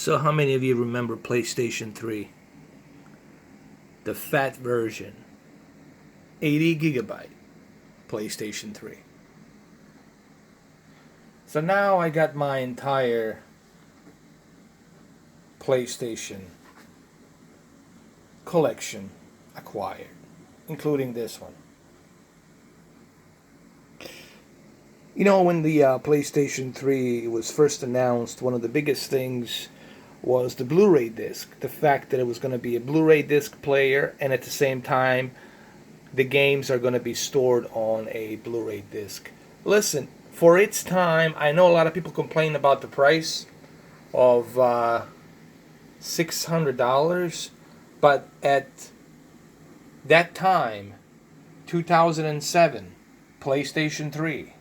So how many of you remember PlayStation 3? The Phat version. 80 gigabyte PlayStation 3. So now I got my entire PlayStation collection acquired, including this one. You know, when the PlayStation 3 was first announced, one of the biggest things was the Blu-ray disc. The fact that it was going to be a Blu-ray disc player, and at the same time, the games are going to be stored on a Blu-ray disc. Listen, for its time, I know a lot of people complain about the price of $600, but at that time, 2007, PlayStation 3,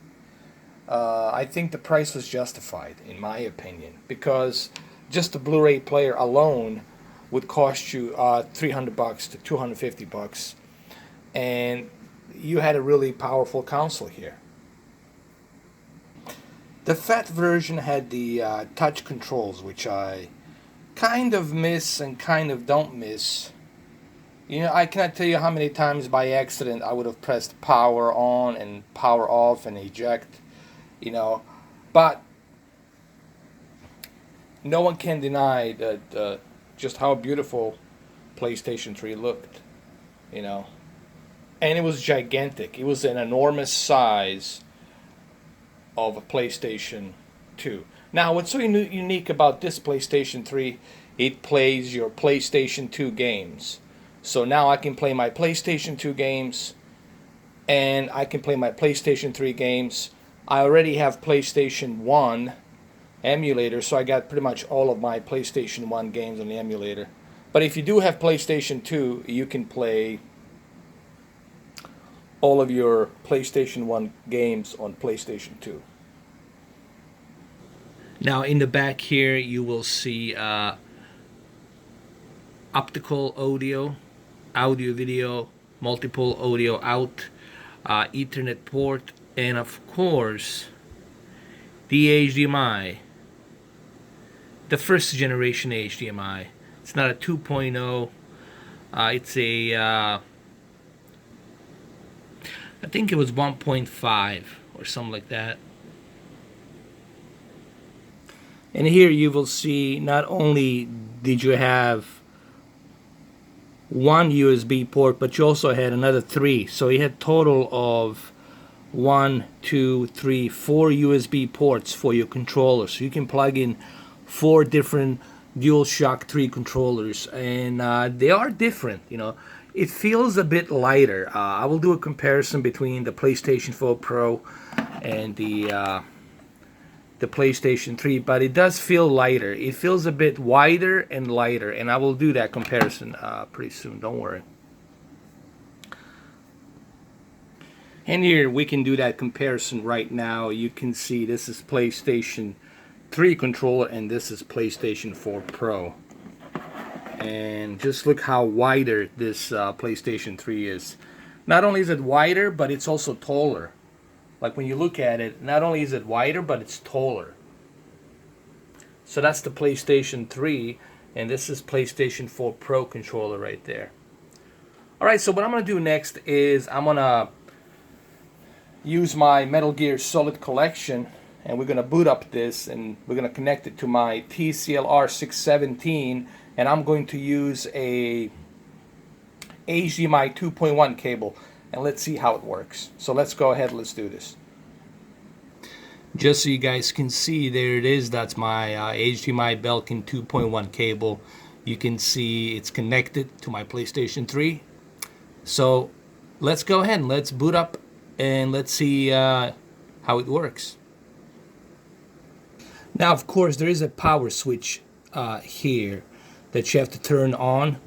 I think the price was justified, in my opinion, because just the Blu-ray player alone would cost you $300 to $250, and you had a really powerful console here. The Phat version had the touch controls, which I kind of miss and kind of don't miss. You know, I cannot tell you how many times by accident I would have pressed power on and power off and eject, you know, but no one can deny that just how beautiful PlayStation 3 looked, you know. And it was gigantic. It was an enormous size of a PlayStation 2. Now, what's so unique about this PlayStation 3, it plays your PlayStation 2 games. So now I can play my PlayStation 2 games, and I can play my PlayStation 3 games. I already have PlayStation 1 emulator, so I got pretty much all of my PlayStation 1 games on the emulator. But if you do have PlayStation 2, you can play all of your PlayStation 1 games on PlayStation 2. Now in the back here you will see optical audio, audio video, multiple audio out, Ethernet port, and of course the HDMI, the first generation HDMI. It's not a 2.0, it's a I think it was 1.5 or something like that. And here you will see not only did you have one USB port, but you also had another 3. So you had total of 4 USB ports for your controller. So you can plug in 4 different DualShock 3 controllers, and they are different, you know. It feels a bit lighter. I will do a comparison between the PlayStation 4 Pro and the PlayStation 3, but it does feel lighter. It feels a bit wider and lighter, and I will do that comparison pretty soon, don't worry. And here we can do that comparison right now. You can see this is PlayStation 3 controller and this is PlayStation 4 Pro. And just look how wider this PlayStation 3 is. Not only is it wider, but it's also taller. Like when you look at it, not only is it wider, but it's taller. So that's the PlayStation 3, and this is PlayStation 4 Pro controller right there. Alright, so what I'm going to do next is I'm going to use my Metal Gear Solid collection, and we're going to boot up this, and we're going to connect it to my TCLR 617, and I'm going to use a HDMI 2.1 cable, and let's see how it works. So let's go ahead, let's do this. Just so you guys can see, there it is. That's my HDMI Belkin 2.1 cable. You can see it's connected to my PlayStation 3. So let's go ahead and let's boot up and let's see how it works. Now, of course, there is a power switch here that you have to turn on,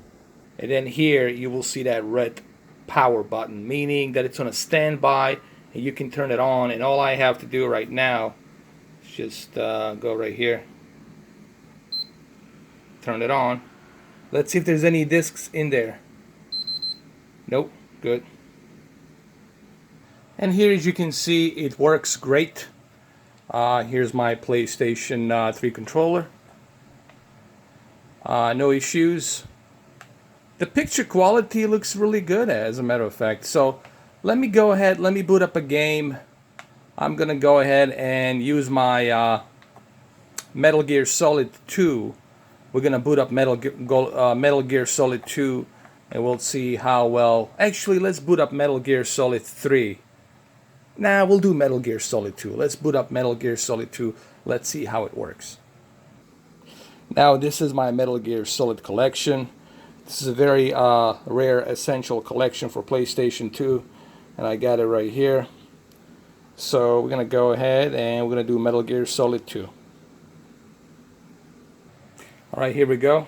and then here you will see that red power button, meaning that it's on a standby and you can turn it on. And all I have to do right now is just go right here, turn it on. Let's see if there's any discs in there. Nope. Good. And here, as you can see, it works great. Here's my PlayStation 3 controller. No issues. The picture quality looks really good, as a matter of fact. So let me go ahead, let me boot up a game. I'm gonna go ahead and use my Metal Gear Solid 2. We're gonna boot up Metal Gear Solid 2, and we'll see how well. Actually, let's boot up Metal Gear Solid 3. Nah, we'll do Metal Gear Solid 2. Let's boot up Metal Gear Solid 2. Let's see how it works. Now, this is my Metal Gear Solid collection. This is a very rare essential collection for PlayStation 2, and I got it right here. So we're gonna go ahead and we're gonna do Metal Gear Solid 2. Alright, here we go.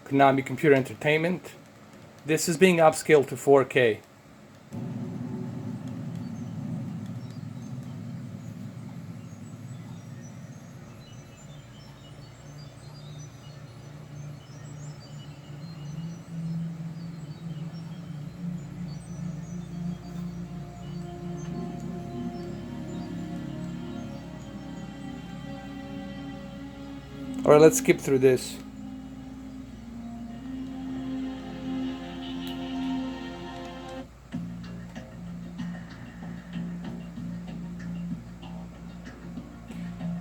Konami Computer Entertainment. This is being upscaled to 4K. Alright, let's skip through this.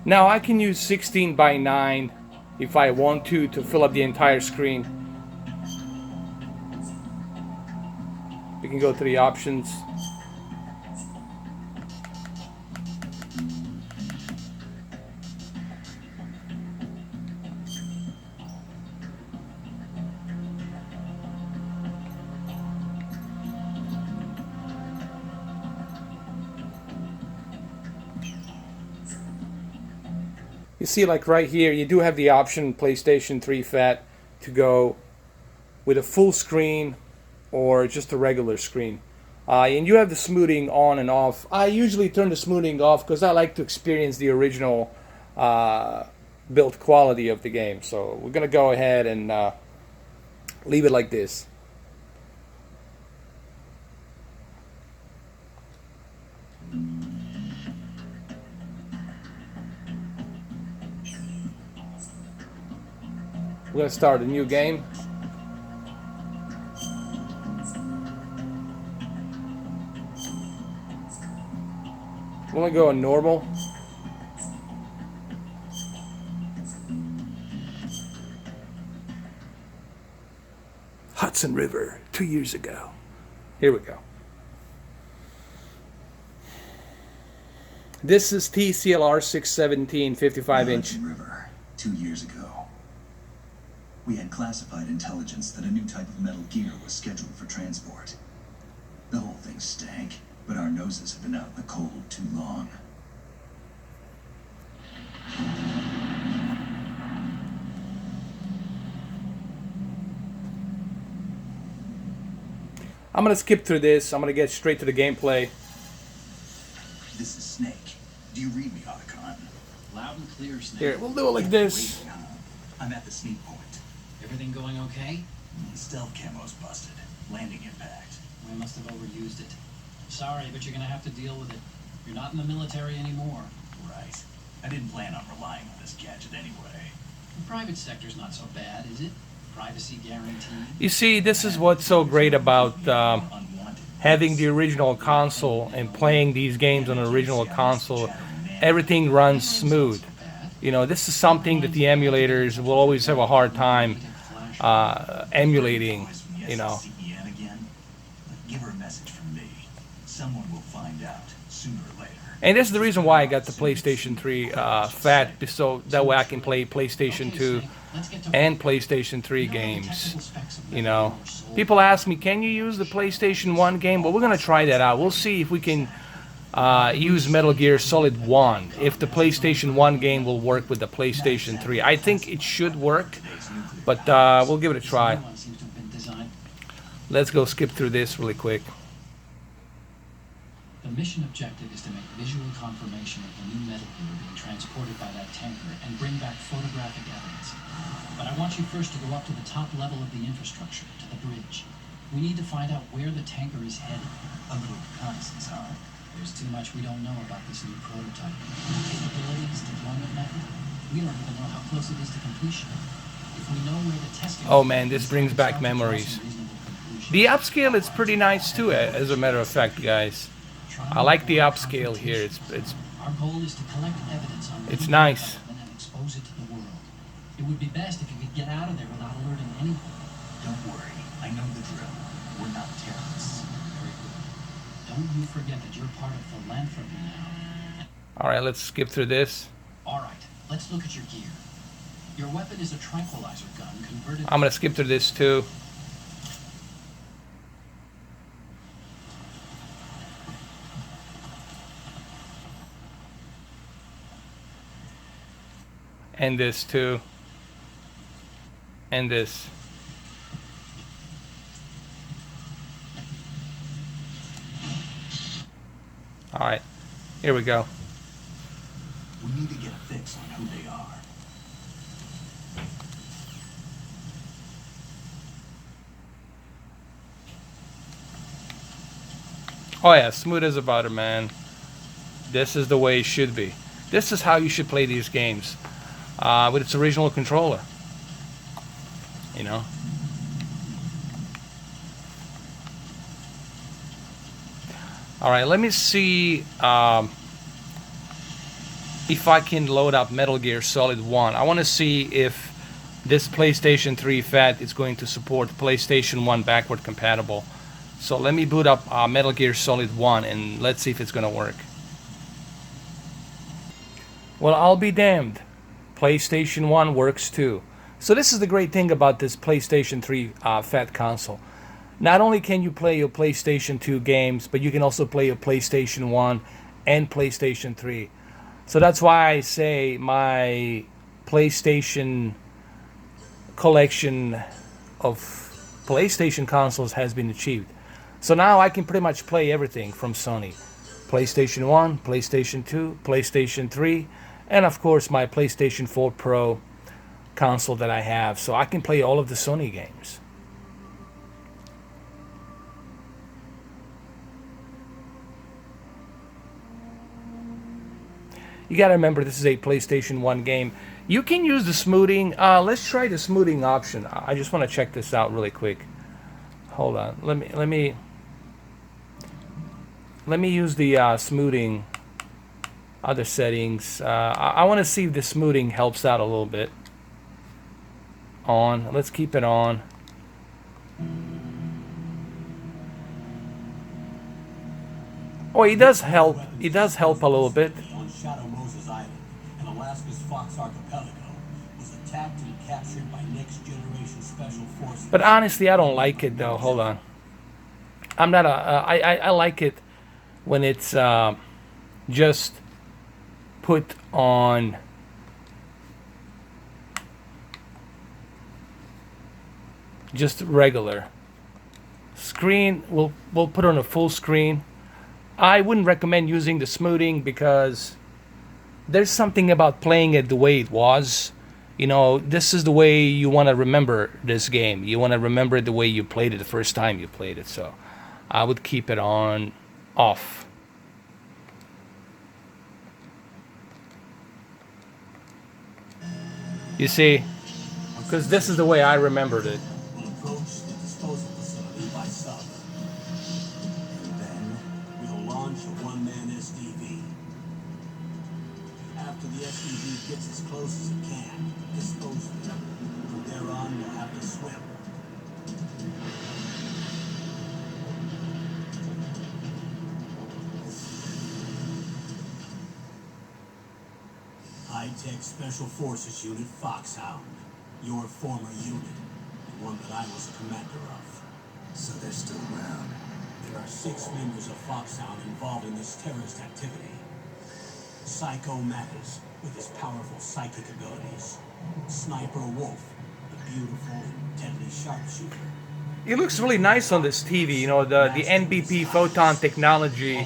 Now I can use 16:9 if I want to fill up the entire screen. We can go to the options. You see, like right here, you do have the option PlayStation 3 Phat to go with a full screen or just a regular screen. And you have the smoothing on and off. I usually turn the smoothing off because I like to experience the original build quality of the game. So we're going to go ahead and leave it like this. We're going to start a new game. We're going to go on normal. Hudson River, 2 years ago. Here we go. This is TCLR 617 55-inch. Hudson River, 2 years ago. We had classified intelligence that a new type of Metal Gear was scheduled for transport. The whole thing stank, but our noses have been out in the cold too long. I'm going to skip through this. I'm going to get straight to the gameplay. This is Snake. Do you read me, Otacon? Loud and clear, Snake. Here, we'll do it like this. I'm at the sneak point. Everything going okay? Stealth camo's busted. Landing impact. We must have overused it. Sorry, but you're gonna have to deal with it. You're not in the military anymore. Right. I didn't plan on relying on this gadget anyway. The private sector's not so bad, is it? Privacy guaranteed. You see, this is what's so great about having the original console and playing these games on the original console. Everything runs smooth. You know, this is something that the emulators will always have a hard time emulating, you know. Give her a message from me. Someone will find out sooner or later. And this is the reason why I got the PlayStation 3 Phat, so that way I can play PlayStation 2 and PlayStation 3 games. You know, people ask me, can you use the PlayStation 1 game? Well, we're gonna try that out. We'll see if we can use Metal Gear Solid 1, if the PlayStation 1 game will work with the PlayStation 3. I think it should work, but we'll give it a try. Let's go skip through this really quick. The mission objective is to make visual confirmation of the new Metal Gear being transported by that tanker and bring back photographic evidence. But I want you first to go up to the top level of the infrastructure, to the bridge. We need to find out where the tanker is headed. A little reconnaissance, huh? There's too much we don't know about this new prototype. Capabilities, deployment method. We don't even know how close it is to completion. If we know where the testing Oh man, this brings back start to draw memories. some reasonable conclusions. The upscale is pretty nice too, as a matter of fact, guys. I like the upscale here. Our goal is to collect evidence on It's human nice. development and expose it to the world. It would be best if you could get out of there without alerting anyone. Don't worry, I know the drill. We're not terrorists. Very good. Don't you forget that you're part of philanthropy now. All right, let's skip through this. All right, let's look at your gear. Your weapon is a tranquilizer gun converted. I'm gonna skip through this too. And this too. And this. All right, here we go. We need to get a fix on who they are. Oh yeah, smooth as a butter, man. This is the way it should be. This is how you should play these games, with its original controller. You know. All right, let me see if I can load up Metal Gear Solid 1. I want to see if this PlayStation 3 Phat is going to support PlayStation 1 backward compatible. So let me boot up Metal Gear Solid 1 and let's see if it's going to work. Well, I'll be damned. PlayStation 1 works too. So this is the great thing about this PlayStation 3 Phat console. Not only can you play your PlayStation 2 games, but you can also play your PlayStation 1 and PlayStation 3. So that's why I say my PlayStation collection of PlayStation consoles has been achieved. So now I can pretty much play everything from Sony. PlayStation 1, PlayStation 2, PlayStation 3, and of course my PlayStation 4 Pro console that I have. So I can play all of the Sony games. You gotta remember this is a PlayStation 1 game. You can use the smoothing. Let's try the smoothing option. I just want to check this out really quick. Hold on. Let me use the smoothing other settings. I want to see if the smoothing helps out a little bit. On. Let's keep it on. Oh, it does help. It does help a little bit. On Shadow Moses Island in Alaska's Fox Archipelago was attacked and captured by next generation special forces. But honestly, I don't like it though. Hold on. I'm not a. I like it when it's just put on. Just regular screen. We'll put on a full screen. I wouldn't recommend using the smoothing because there's something about playing it the way it was. You know, this is the way you want to remember this game. You want to remember it the way you played it the first time you played it. So I would keep it on off. You see, because this is the way I remembered it. Will approach the disposal facility by sub. And then we'll launch a one-man SDV. After the SDV gets as close as it can, dispose of it. From there on, we'll have to swim. High-tech Special Forces Unit Foxhound. Your former unit. The one that I was a commander of. So they're still around. There are 6 members of Foxhound involved in this terrorist activity. Psycho Matters, with his powerful psychic abilities. Sniper Wolf, the beautiful and deadly sharpshooter. It looks really nice on this TV. You know, the NBP photon technology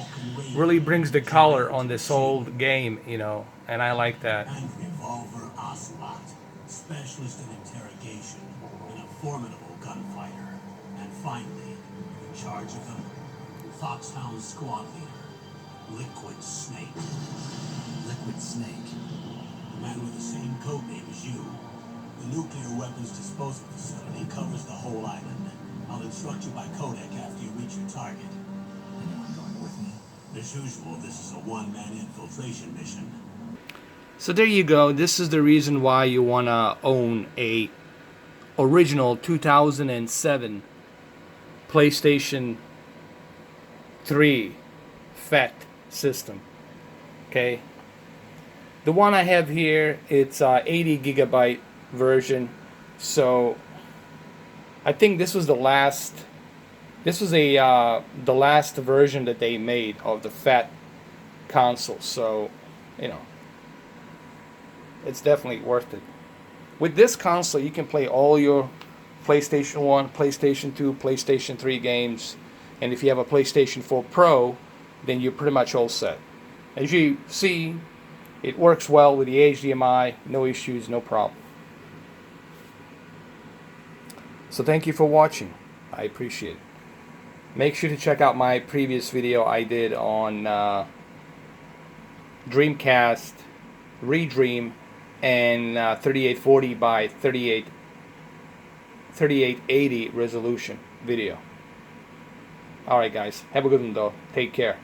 really brings the color on this whole game, you know, and I like that. And Revolver Ocelot, specialist in interrogation and a formidable gunfighter. And finally, in charge of them, Foxhound squad leader, Liquid Snake. Liquid Snake. The man with the same code name as you. The nuclear weapons disposal facility covers the whole island. I'll instruct you by codec after you reach your target. Anyone going with me? As usual, this is a one-man infiltration mission. So there you go. This is the reason why you want to own a original 2007 PlayStation 3 Phat system. Okay. The one I have here, it's 80 gigabyte version. So I think this was the last. This was the last version that they made of the Phat console. So, you know, it's definitely worth it. With this console, you can play all your PlayStation 1, PlayStation 2, PlayStation 3 games. And if you have a PlayStation 4 Pro, then you're pretty much all set. As you see, it works well with the HDMI, no issues, no problem. So thank you for watching. I appreciate it. Make sure to check out my previous video I did on Dreamcast, Redream, and 3840 by 3880 resolution video. Alright guys, have a good one though. Take care.